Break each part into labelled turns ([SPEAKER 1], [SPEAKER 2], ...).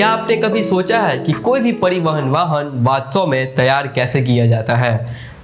[SPEAKER 1] क्या आपने कभी सोचा है कि कोई भी परिवहन वाहन वास्तव में तैयार कैसे किया जाता है?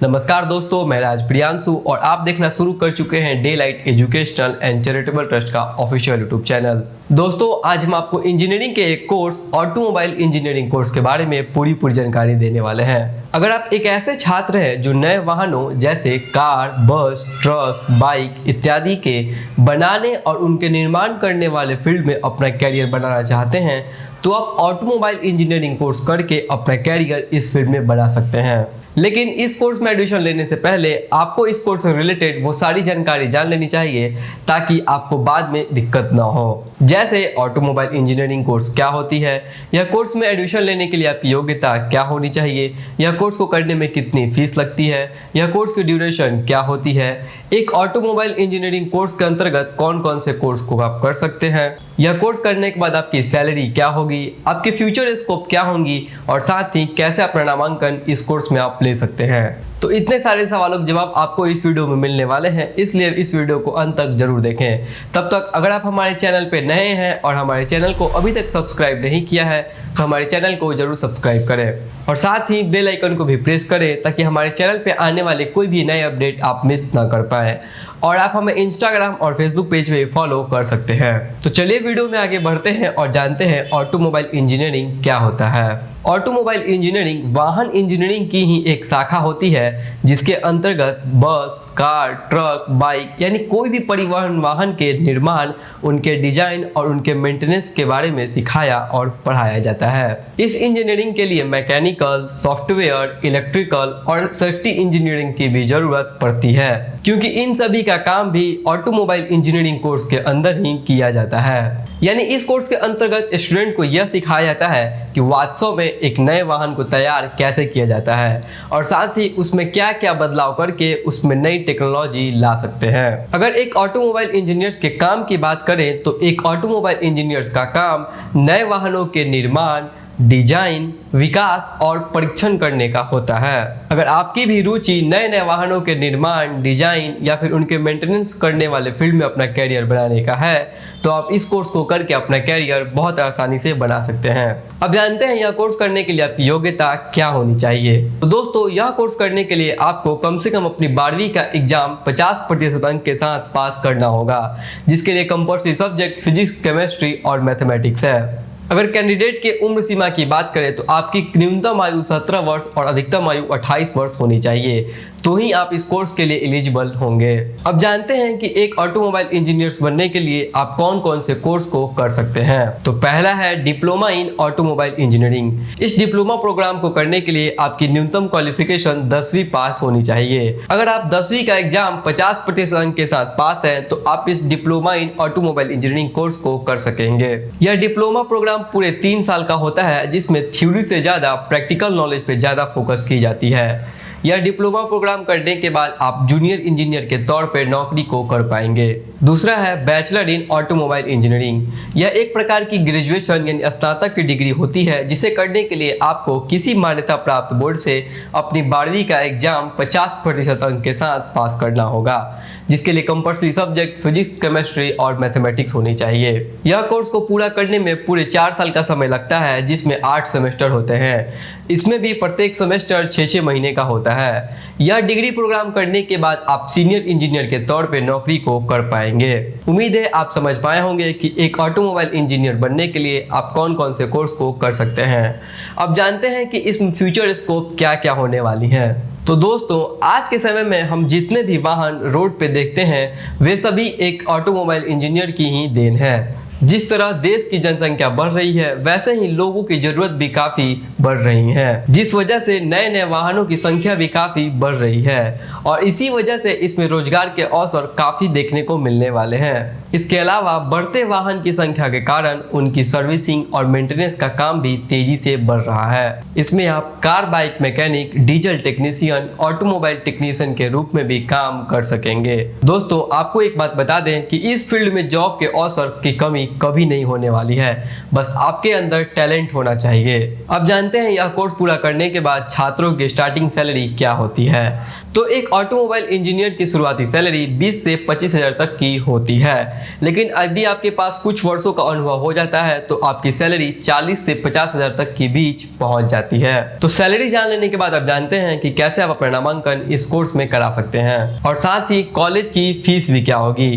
[SPEAKER 1] नमस्कार दोस्तों, मैं राज प्रियांशु और आप देखना शुरू कर चुके हैं day light educational and Charitable trust का ऑफिशियल यूट्यूब चैनल। दोस्तों, आज हम आपको इंजीनियरिंग के एक कोर्स ऑटोमोबाइल इंजीनियरिंग कोर्स के बारे में पूरी जानकारी देने वाले हैं। अगर आप एक ऐसे छात्र हैं जो नए वाहनों जैसे कार, बस, ट्रक, बाइक इत्यादि के बनाने और उनके निर्माण करने वाले फील्ड में अपना कैरियर बनाना चाहते हैं, तो आप ऑटोमोबाइल इंजीनियरिंग कोर्स करके अपना कैरियर इस फील्ड में बना सकते हैं। लेकिन इस कोर्स में एडमिशन लेने से पहले आपको इस कोर्स से रिलेटेड वो सारी जानकारी जान लेनी चाहिए ताकि आपको बाद में दिक्कत ना हो। जैसे ऑटोमोबाइल इंजीनियरिंग कोर्स क्या होती है, यह कोर्स में एडमिशन लेने के लिए आपकी योग्यता क्या होनी चाहिए, यह कोर्स को करने में कितनी फीस लगती है, यह कोर्स की ड्यूरेशन क्या होती है, एक ऑटोमोबाइल इंजीनियरिंग कोर्स के अंतर्गत कौन कौन से कोर्स को आप कर सकते हैं, यह कोर्स करने के बाद आपकी सैलरी क्या होगी, आपके फ्यूचर स्कोप क्या होंगी और साथ ही कैसे अपना नामांकन इस कोर्स में आप ले सकते हैं। तो इतने सारे सवालों के जवाब आपको इस वीडियो में मिलने वाले हैं, इसलिए इस वीडियो को अंत तक जरूर देखें। तब तक अगर आप हमारे चैनल पे नए हैं और हमारे चैनल को अभी तक सब्सक्राइब नहीं किया है तो हमारे चैनल को जरूर सब्सक्राइब करें और साथ ही बेल आइकन को भी प्रेस करें ताकि हमारे चैनल पे आने वाले कोई भी नए अपडेट आप मिस ना कर पाएं। और आप हमें इंस्टाग्राम और फेसबुक पेज पे फॉलो कर सकते हैं। तो चलिए वीडियो में आगे बढ़ते हैं और जानते हैं ऑटोमोबाइल इंजीनियरिंग क्या होता है। ऑटोमोबाइल इंजीनियरिंग वाहन इंजीनियरिंग की ही एक शाखा होती है जिसके अंतर्गत बस, कार, ट्रक, बाइक यानी कोई भी परिवहन वाहन के निर्माण, उनके डिजाइन और उनके मेंटेनेंस के बारे में सिखाया और पढ़ाया जाता है। इस इंजीनियरिंग के लिए मैकेनिकल, सॉफ्टवेयर, इलेक्ट्रिकल और सेफ्टी इंजीनियरिंग की भी जरूरत पड़ती है, क्योंकि इन सभी का काम भी ऑटोमोबाइल इंजीनियरिंग कोर्स के अंदर ही किया जाता है। यानी इस कोर्स के अंतर्गत स्टूडेंट को यह सिखाया जाता है कि वास्तव में एक नए वाहन को तैयार कैसे किया जाता है और साथ ही उसमें क्या क्या बदलाव करके उसमें नई टेक्नोलॉजी ला सकते हैं। अगर एक ऑटोमोबाइल इंजीनियर्स के काम की बात करें तो एक ऑटोमोबाइल इंजीनियर्स का काम नए वाहनों के निर्माण, डिजाइन, विकास और परीक्षण करने का होता है। अगर आपकी भी रुचि नए नए वाहनों के निर्माण, डिजाइन या फिर उनके मेंटेनेंस करने वाले फील्ड में अपना कैरियर बनाने का है तो आप इस कोर्स को करके अपना कैरियर बहुत आसानी से बना सकते हैं। अब जानते हैं यह कोर्स करने के लिए आपकी योग्यता क्या होनी चाहिए। तो दोस्तों, यह कोर्स करने के लिए आपको कम से कम अपनी 12वीं का एग्जाम 50% अंक के साथ पास करना होगा, जिसके लिए कंपल्सरी सब्जेक्ट फिजिक्स, केमिस्ट्री और मैथमेटिक्स है। अगर कैंडिडेट के उम्र सीमा की बात करें तो आपकी न्यूनतम आयु 17 वर्ष और अधिकतम आयु 28 वर्ष होनी चाहिए, तो ही आप इस कोर्स के लिए एलिजिबल होंगे। अब जानते हैं कि एक ऑटोमोबाइल इंजीनियर्स बनने के लिए आप कौन कौन से कोर्स को कर सकते हैं। तो पहला है डिप्लोमा इन ऑटोमोबाइल इंजीनियरिंग। इस डिप्लोमा प्रोग्राम को करने के लिए आपकी न्यूनतम क्वालिफिकेशन 10वीं पास होनी चाहिए। अगर आप 10वीं का एग्जाम 50% अंक के साथ पास है तो आप इस diploma in automobile engineering course को कर सकेंगे। यह डिप्लोमा प्रोग्राम पूरे 3 साल का होता है, जिसमें थ्योरी से ज्यादा प्रैक्टिकल नॉलेज पे ज्यादा फोकस की जाती है। यह डिप्लोमा प्रोग्राम करने के बाद आप जूनियर इंजीनियर के तौर पर नौकरी को कर पाएंगे। दूसरा है बैचलर इन ऑटोमोबाइल इंजीनियरिंग। यह एक प्रकार की ग्रेजुएशन यानी स्नातक की डिग्री होती है, जिसे करने के लिए आपको किसी मान्यता प्राप्त बोर्ड से अपनी 12वीं का एग्जाम 50% अंक के साथ पास करना होगा, जिसके लिए कंपल्सरी सब्जेक्ट फिजिक्स, केमिस्ट्री और मैथमेटिक्स होनी चाहिए। यह कोर्स को पूरा करने में पूरे 4 साल का समय लगता है, जिसमें 8 सेमेस्टर होते हैं। इसमें भी प्रत्येक सेमेस्टर 6-6 महीने का होता है। यह डिग्री प्रोग्राम करने के बाद आप सीनियर इंजीनियर के तौर पे नौकरी को कर पाएंगे। उम्मीद है आप समझ पाए होंगे कि एक ऑटोमोबाइल इंजीनियर बनने के लिए आप कौन कौन से कोर्स को कर सकते हैं। अब जानते हैं कि इसमें फ्यूचर स्कोप क्या क्या होने वाली है। तो दोस्तों, आज के समय में हम जितने भी वाहन रोड पे देखते हैं वे सभी एक ऑटोमोबाइल इंजीनियर की ही देन है। जिस तरह देश की जनसंख्या बढ़ रही है वैसे ही लोगों की जरूरत भी काफी बढ़ रही है, जिस वजह से नए नए वाहनों की संख्या भी काफी बढ़ रही है और इसी वजह से इसमें रोजगार के अवसर काफी देखने को मिलने वाले हैं। इसके अलावा बढ़ते वाहन की संख्या के कारण उनकी सर्विसिंग और मेंटेनेंस का काम भी तेजी से बढ़ रहा है। इसमें आप car, bike mechanic, diesel technician, automobile technician के रूप में भी काम कर सकेंगे। दोस्तों, आपको एक बात बता दें कि इस फील्ड में जॉब के अवसर की कमी कभी नहीं होने वाली है, बस आपके अंदर टैलेंट होना चाहिए। अब जानते हैं यह कोर्स पूरा करने के बाद छात्रों की स्टार्टिंग सैलरी क्या होती है। तो एक ऑटोमोबाइल इंजीनियर की शुरुआती सैलरी 20 से 25 हज़ार तक की होती है, लेकिन यदि आपके पास कुछ वर्षों का अनुभव हो जाता है तो आपकी सैलरी 40 से 50 हज़ार तक के बीच पहुंच जाती है। तो सैलरी जान लेने के बाद आप जानते हैं कि कैसे आप अपना नामांकन इस कोर्स में करा सकते हैं और साथ ही कॉलेज की फीस भी क्या होगी।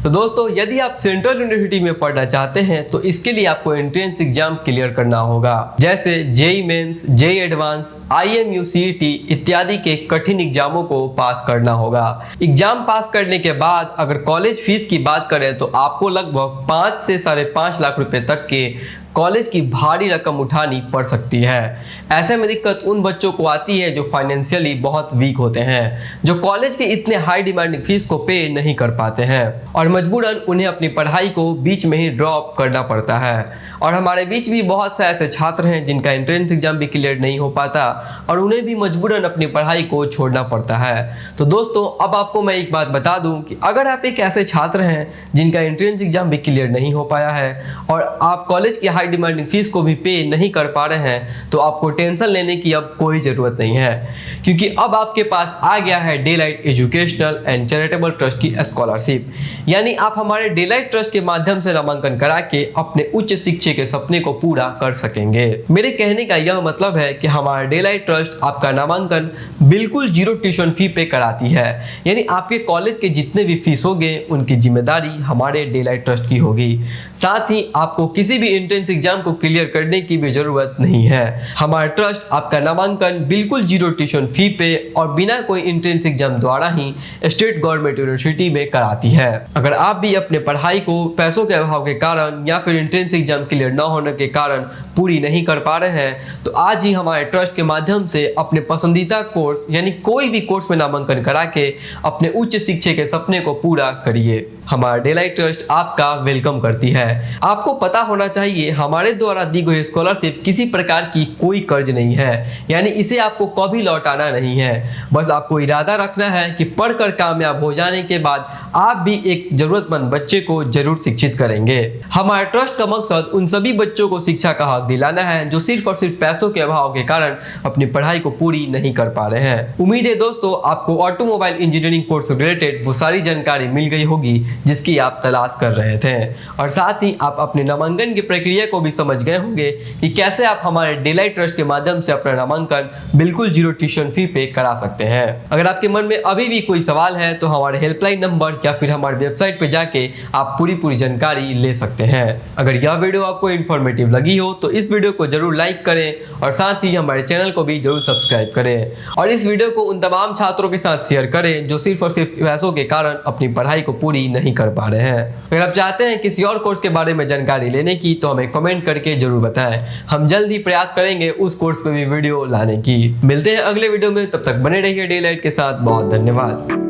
[SPEAKER 1] तो दोस्तों, यदि आप सेंट्रल यूनिवर्सिटी में पढ़ना चाहते हैं तो इसके लिए आपको एंट्रेंस एग्जाम क्लियर करना होगा, जैसे JEE Mains, JEE Advance, IMU CET इत्यादि के कठिन एग्जामों को पास करना होगा। एग्जाम पास करने के बाद अगर कॉलेज फीस की बात करें तो आपको लगभग 5 से 5.5 लाख रुपए तक के कॉलेज की भारी रकम उठानी पड़ सकती है। ऐसे में दिक्कत उन बच्चों को आती है जो फाइनेंशियली बहुत वीक होते हैं, जो कॉलेज के इतने हाई डिमांडिंग फीस को पे नहीं कर पाते हैं और मजबूरन उन्हें अपनी पढ़ाई को बीच में ही ड्रॉप करना पड़ता है। और हमारे बीच भी बहुत से ऐसे छात्र हैं जिनका एंट्रेंस एग्जाम भी क्लियर नहीं हो पाता और उन्हें भी मजबूरन अपनी पढ़ाई को छोड़ना पड़ता है। तो दोस्तों, अब आपको मैं एक बात बता दूं कि अगर आप एक ऐसे छात्र हैं जिनका एंट्रेंस एग्जाम भी क्लियर नहीं हो पाया है और आप कॉलेज की हाई डिमांडिंग फीस को भी पे नहीं कर पा रहे हैं, तो आपको टेंशन लेने की अब कोई ज़रूरत नहीं है, क्योंकि अब आपके पास आ गया है Daylight Educational and Charitable Trust की स्कॉलरशिप। यानी आप हमारे डेलाइट ट्रस्ट के माध्यम से नामांकन करा के अपने उच्च शिक्षा के सपने को पूरा कर सकेंगे। मेरे कहने का यह मतलब है कि हमारा डेलाइट ट्रस्ट आपका नामांकन बिल्कुल 0 ट्यूशन फी पे कराती है। यानी आपके कॉलेज के जितने भी फीस होंगे उनकी जिम्मेदारी हमारे डेलाइट ट्रस्ट की होगी। साथ ही आपको किसी भी एंट्रेंस एग्जाम को क्लियर करने की भी जरूरत नहीं है। हमारा ट्रस्ट आपका नामांकन बिल्कुल 0 ट्यूशन फी पे और बिना कोई एंट्रेंस एग्जाम द्वारा ही स्टेट गवर्नमेंट यूनिवर्सिटी में कराती है। अगर आप भी अपने पढ़ाई को पैसों के अभाव के कारण या फिर एंट्रेंस एग्जाम क्लियर न होने के कारण पूरी नहीं कर पा रहे हैं, तो आज ही हमारे ट्रस्ट के माध्यम से अपने पसंदीदा कोर्स यानी कोई भी कोर्स में नामांकन करा के अपने उच्च शिक्षा के सपने को पूरा करिए। हमारा डेलाइट ट्रस्ट आपका वेलकम करती है। आपको पता होना चाहिए हमारे द्वारा दी गई स्कॉलरशिप किसी प्रकार की कोई कर्ज नहीं है, यानी इसे आपको कभी लौटाना नहीं है। बस आपको इरादा रखना है कि पढ़कर कामयाब हो जाने के बाद आप भी एक जरूरतमंद बच्चे को जरूर शिक्षित करेंगे। हमारे ट्रस्ट का मकसद उन सभी बच्चों को शिक्षा का हक दिलाना है जो सिर्फ और सिर्फ पैसों के अभाव के कारण अपनी पढ़ाई को पूरी नहीं कर पा रहे हैं। उम्मीद है दोस्तों आपको ऑटोमोबाइल इंजीनियरिंग कोर्स से रिलेटेड वो सारी जानकारी मिल गई होगी जिसकी आप तलाश कर रहे थे, और साथ ही आप अपने नामांकन की प्रक्रिया को भी समझ गए होंगे कि कैसे आप हमारे डेलाइट ट्रस्ट के माध्यम से अपना नामांकन बिल्कुल 0 ट्यूशन फी पे करा सकते हैं। अगर आपके मन में अभी भी कोई सवाल है तो हमारे हेल्पलाइन नंबर या फिर हमारे वेबसाइट पे जाके आप पूरी जानकारी ले सकते हैं। अगर यह वीडियो आपको इन्फॉर्मेटिव लगी हो तो इस वीडियो को जरूर लाइक करें और साथ ही हमारे चैनल को भी जरूर सब्सक्राइब करें और इस वीडियो को उन तमाम छात्रों के साथ शेयर करें जो सिर्फ और सिर्फ पैसों के कारण अपनी पढ़ाई को पूरी नहीं कर पा रहे हैं। अगर आप चाहते हैं किसी और कोर्स के बारे में जानकारी लेने की तो हमें कमेंट करके जरूर बताएं। हम जल्द ही प्रयास करेंगे उस कोर्स पे भी वीडियो लाने की। मिलते हैं अगले वीडियो में, तब तक बने रहिए डेलाइट के साथ। बहुत धन्यवाद।